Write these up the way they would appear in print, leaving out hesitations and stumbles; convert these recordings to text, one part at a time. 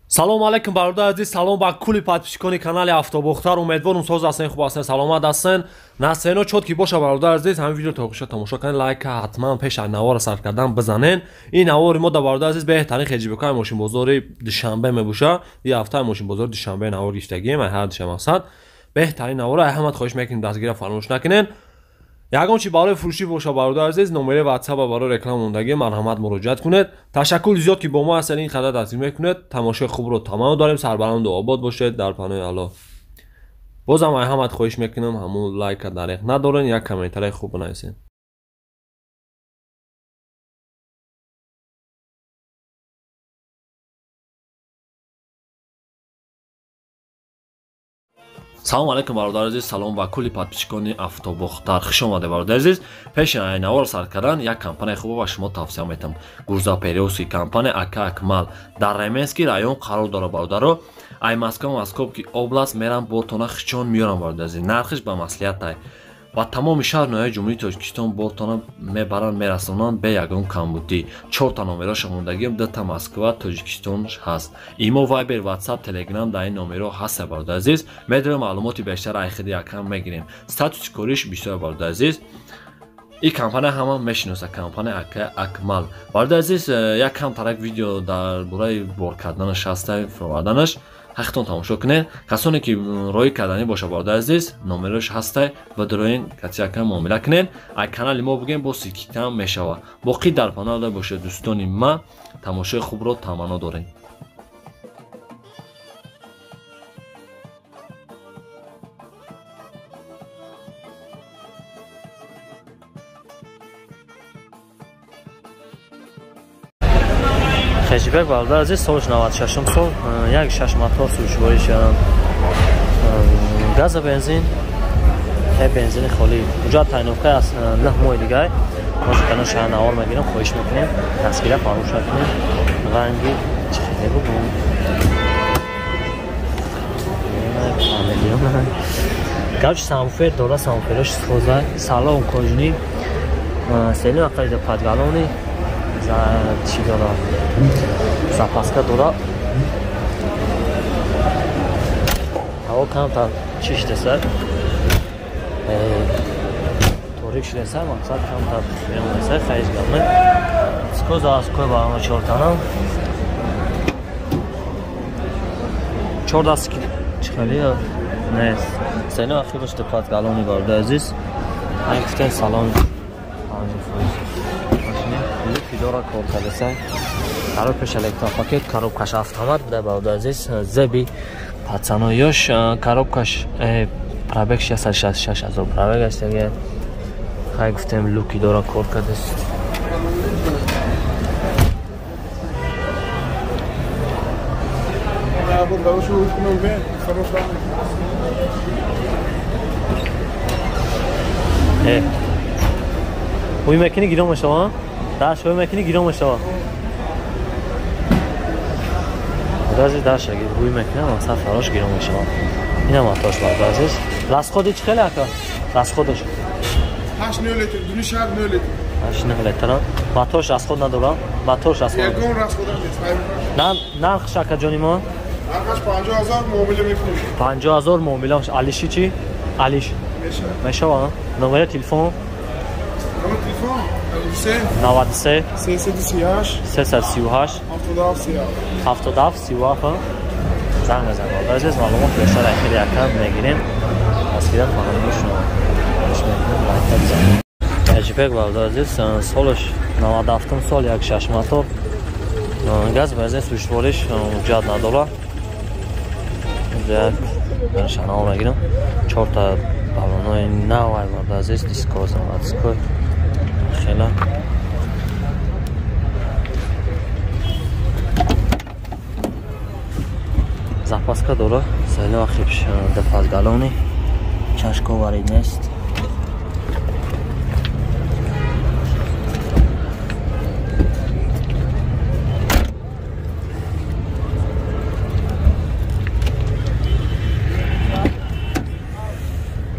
салом алайкум бародар азиз, салом ба кулли подписчикони канали Автобухтар. Умедворум соз ҳастен, хуб ҳастен, саломат ҳастен. Насено чот ки боша бародар азиз, ҳамин видео тоқиша тамошо канен, лайка ҳатман пеша навора сарф кардан бизанен. Ин навори мо да бародар азиз беҳтарин хеҷибекаи мошинбозори душанбе мебоша. И ҳафтаи мошинбозори душанбе навор гирифтагием, ай ҳар душа мақсад. Беҳтарин навора, ай ҳамат хоҳиш мекунем дастгира фаромӯш накунен. ягон чи барои фурӯшӣ боша бародар азиз, номери WhatsApp барои реклама мондагӣ марҳамат муроҷиат кунед. Ташаккури зиёд ки бо мо ҳастед, ин қадар дастгирӣ мекунед. Тамошои хубро тамом дорем, сарбаланду обод бошед дар паноҳи Аллоҳ. бозам ай ҳамат хоҳиш мекунам ҳамун лайка дареқ надорен, як комментарияи хуб бинависен. салом алайкум бародар азиз, салом ба кулли подписчикони Автобухтар. Хуш омадед бародар азиз. Пеши ай навор сар кардан як компания хуб ба шумо тавсия метам. Гурзапериовский компания Ака Акмал дар Раменский район қарор дорад бародаро. Ай Москваки област мерам бортона хичон миёрам бародар азиз. Нархиш ба маслиҳат ай. Ба тамоми шаҳр ноҳияи ҷумҳурии Тоҷикистон бортона мебаранд мерасонанд бе ягон камбудӣ. 4 та номероша мондагим, 2 та Москва, Тоҷикистон ҳаст. Имо Viber, WhatsApp, Telegram дар ин номеро ҳаст бародар азиз. Медарем маълумоти бештар ай хиди якам мегирем. Статуси кориш бисёр бародар азиз. ин компания ҳама мешиноса, компания Ака Акмал. Бародар азиз, якам тарак видео дар бораи бор карданаш ҳаста, фурӯварданаш. ҳақтон тамошо кунед. Касоне ки роҳи карданӣ боша бародар азиз, номерош ҳастай, бидроин кати якам муомила кунед. ай канали мо бугем бо сикитам мешава. Боқӣ дар паналда бошед дӯстони ма, тамошои хубро таманно дорем. Хеҷибек бародар азиз, соли 96 сол, як 6 мотор сӯзишворӣ шудам. Газа бензин, бензини холӣ. Ҳуҷҷат тайиновка аз 9 моҳи дигар. Ҳозир кана шаҳр навор мегирам, хоҳиш мекунем. Дастгира фаромӯш накунем. Ранги чӣ хеле буд? Гавч самофер дора, самоферош схоза. Салон кожни. Сели вақти падгалони чӣ дора? Запаска дора. ҳаво камтар чиш десад. торик шудесад, мақсад камтар меён десад, хаиш гамне. Скоза аз кӯй ба ама чортанам. 4 даст ки чӣ хели нест. Сени вақти боште падгалони бародар азиз. Ай гуфтем салон. Дора кор кардеса. Коробкаш электропакет, коробкаш автомат буда бародар азиз. Зеби пацаноёш, коробкаш пробег 666,000 пробег аст яге. Хай гуфтем луки дора кор кардес. Уй мекини гиром мешава? Да, шои мекини гиром мешава. Рази даша ки буй мекунам, мақсад фарош гиром мешава. Ина мотош бародар азиз. Расходи чӣ хеле ака? Расходаш 8 литр, дуни шар 0 литр. 8 литр. Мотош расход надорад? Мотош расход. Ягон расход нест. Нархш ака ҷони мо? Нархаш 50000 муомила мекунем. 50000 муомила. Алиши чи? Алиш. Мешава. Номери телефон? Номер телефон 93 338 338 77 زنگ بزن باید از معلومات بیشتر اخیری یکم میگیریم دستگیرم فرامیش رو لایک بزنیم. اجیپک باید عزیز سالش 97 سال یک 6 موتور گاز بنزین سوشواریش جد نداره. یک برشان ها میگیرم 4 تا بالونای نو باید عزیز دیسکوز دیسکوز خیلی запаска дора, сайло ахибш дефазгалони чашковари нест.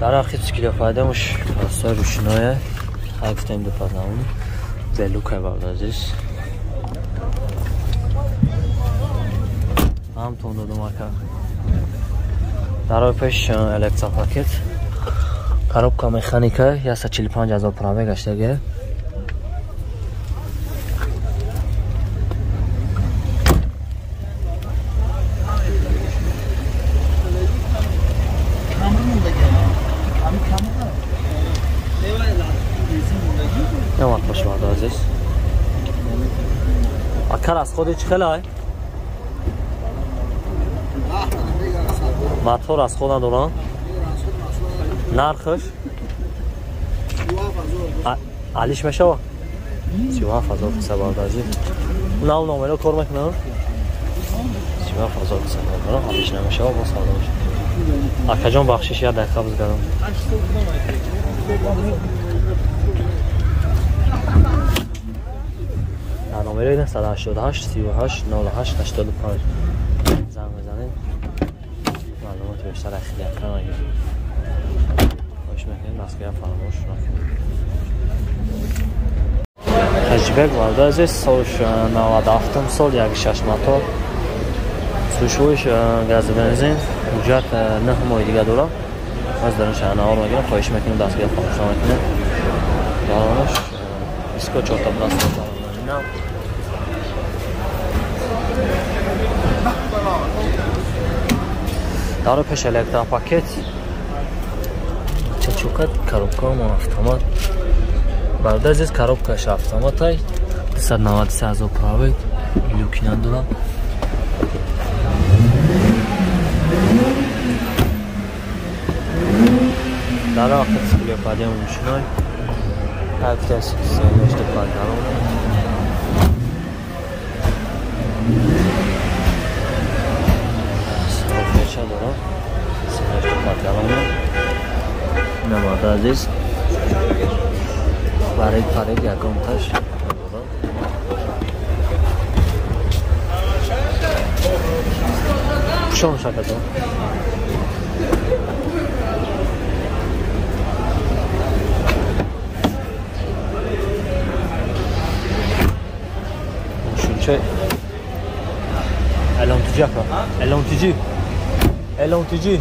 дар ахиб скида файдамуш растой рушиное хайфтем дефазгалони белукай бародар азиз. هم تون دادم اکا در پیش الکتروپاکت коробка механика 145,000 пробег гаштаги نمات باش بارده عزیز اکر از خودی چه خلای؟ موتور از خود ندارن؟ نرخش؟ علیش میشه و؟ 37,000 کسه بارده عزیز نام نامه کار میکنم؟ 37,000 کسه بارده علیش نمیشه و باز خواهده باشه اکا جان بخشش یاد دقیقه بزگرم نامه اینه 188 38 08 85 زنگ بزنید معلومات بیشتر خیلی اکران آگه باش میکنید دستگاه فراموش نکنید خجبک وارده عزیز سالش 97 سال یک 6 موتور سوشویش گاز بنزین حجت 9 ماه دیگه دارم از درنش انوار میگیرم خواهش میکنید دستگاه فراموش نکنید یارانش اسکو 4 تا بلاست نه داره پیش الکتروپاکت چوکت коробка автомат برده عزیز коробкаш автомат ای 293,000 пробег люки ندارم در وقت سکلیه پادیم میشنای هفته سیانشت پادیم سرفیچه دارم سیانشت پادیم نماد عزیز برای یکم تاش پشون شکل دارم شنچه الان تجی اکرا الان تجی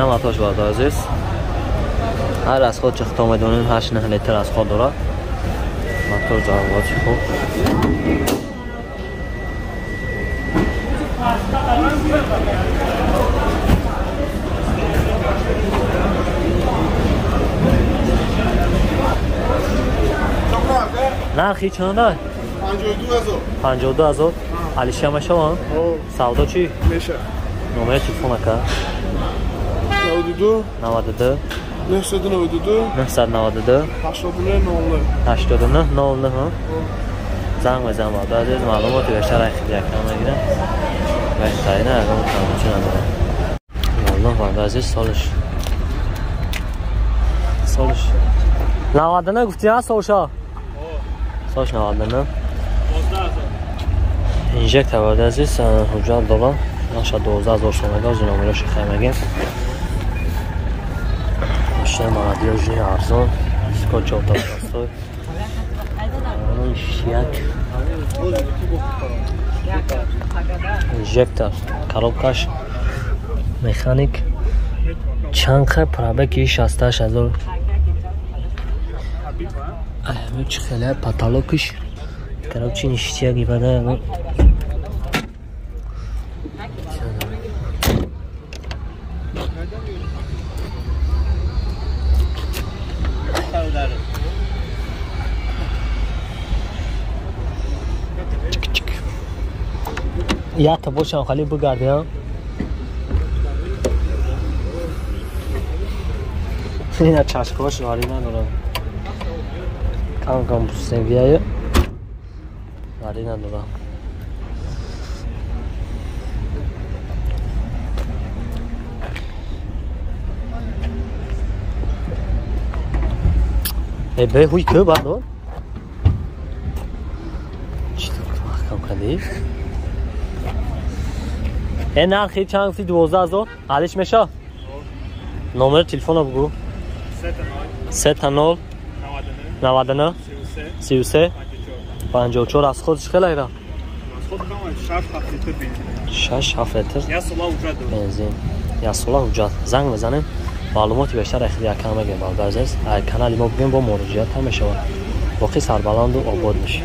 هم اتاش بارده عزیز هر از خود چخت آمدونیم 8 لیتر از خود داره موتور جاواتی خوب نرخی چند داره؟ 52,000 علیشی همه شما؟ سودا چی؟ میشه نمره تلفون اکا 92 992 89 00 ها زنگ بزن بارده عزیز معلومات بیشتر خیلی اکرام نگیرم بهترینه اگه مطمئن چه ندارم والله بارده عزیز سالش 99 گفتی ها سالش 99 انجکت بارده عزیز حجت دارم نقشه 12,000 شمگه از نامرش خیمگه ماشین مادیاژی ارزان اسکوچ اوتا پلاستیک یک انجکتور коробкаш مکانیک چنخ پرابکی 68,000 همه چی خیلی پاتالوکش коробчи ништяги бада یا تا باشم خالی بگردیم این چشکاش واری ندارم کم سویه واری ندارم به هوی که بردار چطور محکم کردی؟ این نرخی چند گفتی 12,000 حالش میشه؟ نمره تلفن رو بگو 3 تا 0 99 33 54 از خودش خیلی ایران 6 7 لیتر بنزین یا سولا حجت زنگ بزنیم معلوماتی بیشتر اختیار کنم بگیم عزیز کانال ما بگیم با مراجعه هم میشه باقی سربلند و آباد میشه